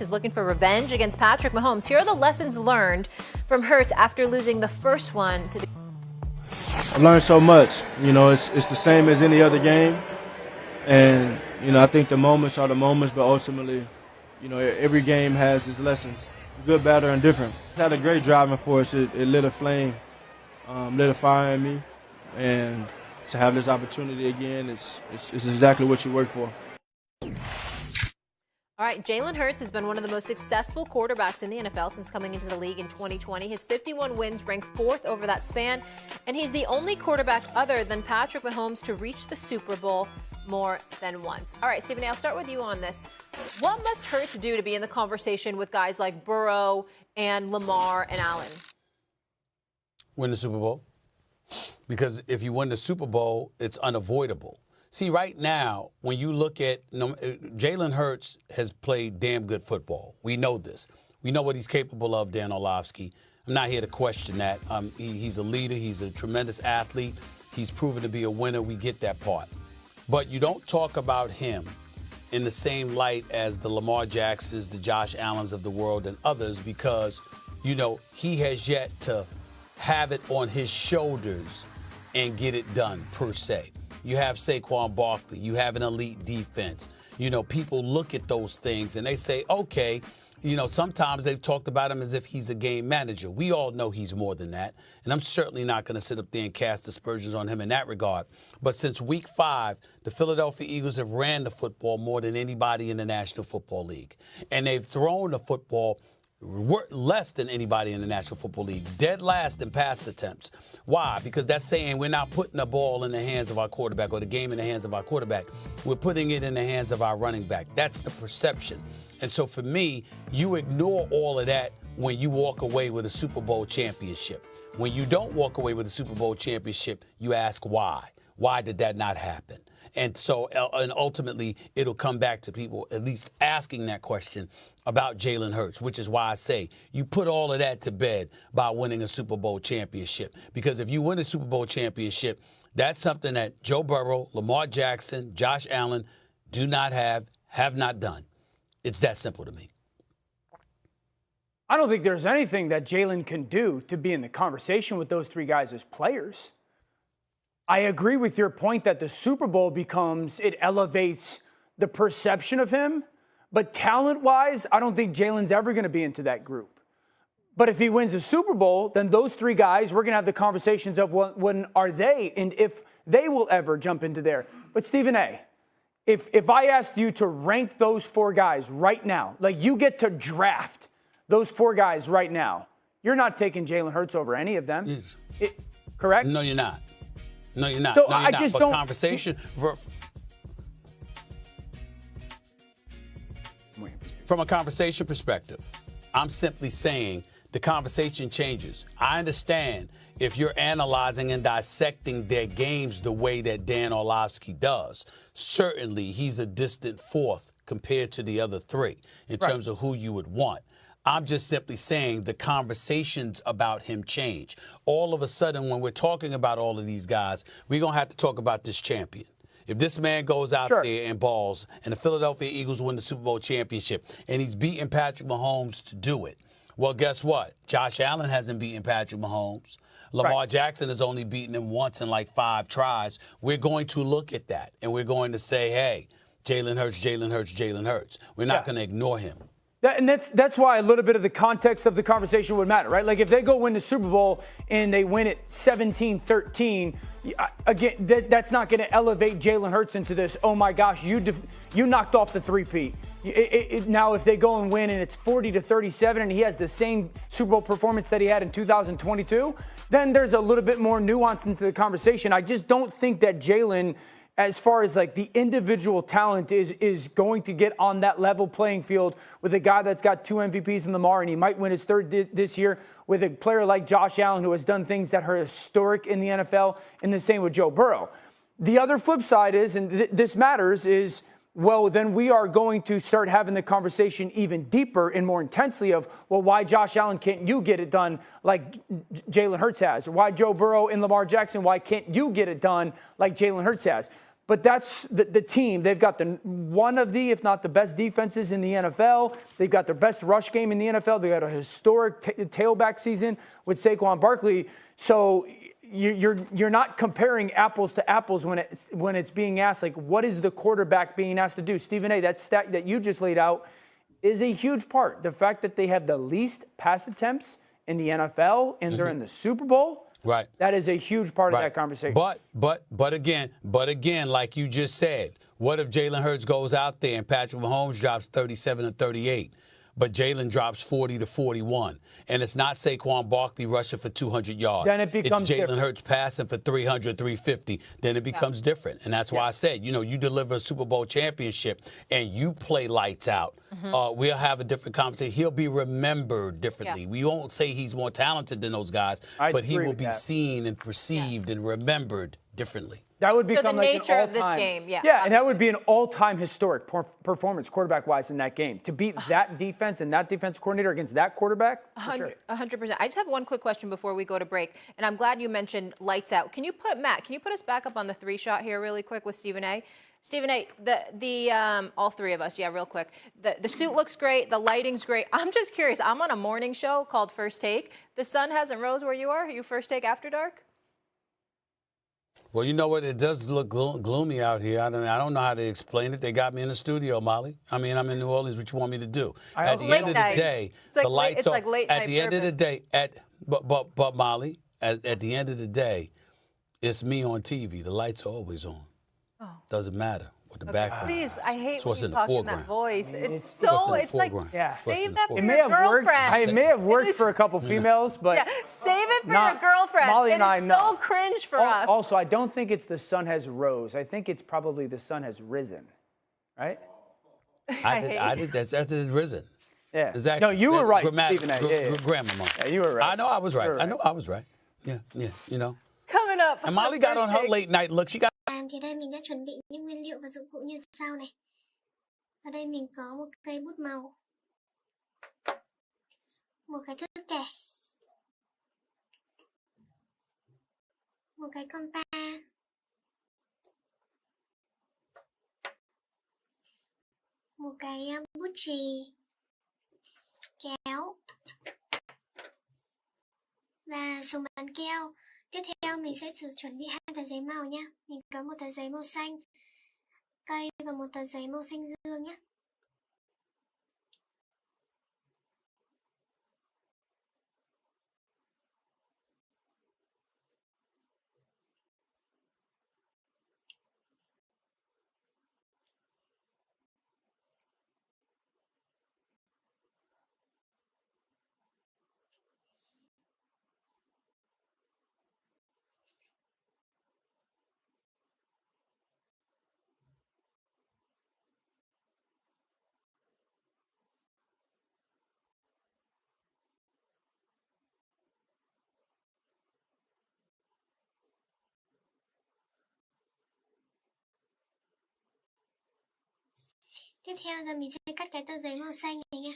is looking for revenge against Patrick Mahomes. Here are the lessons learned from Hurts after losing the first one to the. I've learned so much. You know, it's the same as any other game. And, you know, I think the moments are the moments, but ultimately, you know, every game has its lessons, good, bad, or indifferent. It's had a great driving force. It lit a flame, lit a fire in me. And to have this opportunity again, it's exactly what you work for. All right, Jalen Hurts has been one of the most successful quarterbacks in the NFL since coming into the league in 2020. His 51 wins rank 4th over that span, and he's the only quarterback other than Patrick Mahomes to reach the Super Bowl more than once. All right, Stephen A., I'll start with you on this. What must Hurts do to be in the conversation with guys like Burrow and Lamar and Allen? Win the Super Bowl. Because if you win the Super Bowl, it's unavoidable. See, right now, when you look at Jalen Hurts has played damn good football. We know this. We know what he's capable of, Dan Orlovsky. I'm not here to question that. He's a leader. He's a tremendous athlete. He's proven to be a winner. We get that part. But you don't talk about him in the same light as the Lamar Jacksons, the Josh Allens of the world, and others because, you know, he has yet to have it on his shoulders and get it done, per se. You have Saquon Barkley. You have an elite defense. You know, people look at those things and they say, okay, you know, sometimes they've talked about him as if he's a game manager. We all know he's more than that. And I'm certainly not going to sit up there and cast aspersions on him in that regard. But since week 5, the Philadelphia Eagles have ran the football more than anybody in the National Football League. And they've thrown the football less than anybody in the National Football League, dead last in pass attempts. Why? Because that's saying we're not putting the ball in the hands of our quarterback or the game in the hands of our quarterback. We're putting it in the hands of our running back. That's the perception. And so for me, you ignore all of that when you walk away with a Super Bowl championship. When you don't walk away with a Super Bowl championship, you ask why. Why did that not happen? And so, and ultimately, it'll come back to people at least asking that question about Jalen Hurts, which is why I say you put all of that to bed by winning a Super Bowl championship. Because if you win a Super Bowl championship, that's something that Joe Burrow, Lamar Jackson, Josh Allen do not have not done. It's that simple to me. I don't think there's anything that Jalen can do to be in the conversation with those three guys as players. I agree with your point that the Super Bowl it elevates the perception of him. But talent-wise, I don't think Jalen's ever going to be into that group. But if he wins a Super Bowl, then those three guys, we're going to have the conversations of when are they and if they will ever jump into there. But Stephen A., if I asked you to rank those 4 guys right now, like you get to draft those 4 guys right now, you're not taking Jalen Hurts over any of them. Yes. Correct? No, you're not. No, you're not. So no, you're I not. just But don't. Conversation from a conversation perspective, I'm simply saying the conversation changes. I understand if you're analyzing and dissecting their games the way that Dan Orlovsky does. Certainly, he's a distant 4th compared to the other 3 in terms of who you would want. I'm just simply saying the conversations about him change. All of a sudden, when we're talking about all of these guys, we're going to have to talk about this champion. If this man goes out there and balls and the Philadelphia Eagles win the Super Bowl championship and he's beating Patrick Mahomes to do it, well, guess what? Josh Allen hasn't beaten Patrick Mahomes. Lamar Jackson has only beaten him once in like 5 tries. We're going to look at that and we're going to say, hey, Jalen Hurts, Jalen Hurts, Jalen Hurts. We're not going to ignore him. And that's why a little bit of the context of the conversation would matter, right? Like if they go win the Super Bowl and they win it 17-13, again, that's not going to elevate Jalen Hurts into this, oh my gosh, you knocked off the three-peat. Now if they go and win and it's 40-37 and he has the same Super Bowl performance that he had in 2022, then there's a little bit more nuance into the conversation. I just don't think that Jalen, as far as like the individual talent is going to get on that level playing field with a guy that's got 2 MVPs in Lamar and he might win his 3rd this year with a player like Josh Allen who has done things that are historic in the NFL, and the same with Joe Burrow. The other flip side is, and this matters, is well, then we are going to start having the conversation even deeper and more intensely of, well, why Josh Allen can't you get it done like Jalen Hurts has? Why Joe Burrow and Lamar Jackson, why can't you get it done like Jalen Hurts has? But that's the team. They've got one of the, if not the best defenses in the NFL. They've got their best rush game in the NFL. They got a historic tailback season with Saquon Barkley. So you're not comparing apples to apples when it's being asked, like, what is the quarterback being asked to do? Stephen A., that stat that you just laid out is a huge part. The fact that they have the least pass attempts in the NFL and they're in the Super Bowl. Right. That is a huge part of that conversation. But again, like you just said, what if Jalen Hurts goes out there and Patrick Mahomes drops 37 or 38, but Jalen drops 40 to 41, and it's not Saquon Barkley rushing for 200 yards. Then it becomes It's Jalen different. Hurts passing for 300, 350. Then it becomes different, and that's why I said, you deliver a Super Bowl championship and you play lights out. We'll have a different conversation. He'll be remembered differently. Yeah. We won't say he's more talented than those guys, but he will be seen and perceived and remembered differently. That would become the like nature an of this all-time game, Yeah, and that would be an all-time historic performance quarterback-wise in that game. To beat that defense and that defense coordinator against that quarterback, 100%. I just have one quick question before we go to break, and I'm glad you mentioned lights out. Can you put us back up on the 3-shot here really quick with Stephen A.? Stephen A., the all three of us, real quick. The suit looks great. The lighting's great. I'm just curious. I'm on a morning show called First Take. The sun hasn't rose where you are. Are you First Take after dark? Well, you know what? It does look gloomy out here. I don't know how to explain it. They got me in the studio, Molly. I mean, I'm in New Orleans. What you want me to do? At the end of the day, the lights are. At the end of the day, but Molly, at the end of the day, it's me on TV. The lights are always on. Oh. Doesn't matter what the background. Please, I hate so when you talk in that voice. It's like save that for your girlfriend. It may have worked for a couple females, but save it for your girlfriend. Molly and I know. So cringe for us. Also, I don't think it's the sun has rose. I think it's probably the sun has risen, right? I think that's risen. Yeah. Exactly. No, you were right, Stephen A. Grandmama. Yeah, you were right. I know I was right. I know I was right. Yeah, Coming up. And Molly got on her late night look. She got. Thì đây mình đã chuẩn bị những nguyên liệu và dụng cụ như sau này. Ở đây mình có một cây bút màu, một cái thước kẻ, một cái compa, một cái bút chì, kéo và súng bắn keo. Tiếp theo mình sẽ chuẩn bị 2 tờ giấy màu nhé. Mình có một tờ giấy màu xanh cây và một tờ giấy màu xanh dương nhé. Tiếp theo giờ mình sẽ cắt cái tờ giấy màu xanh này nha.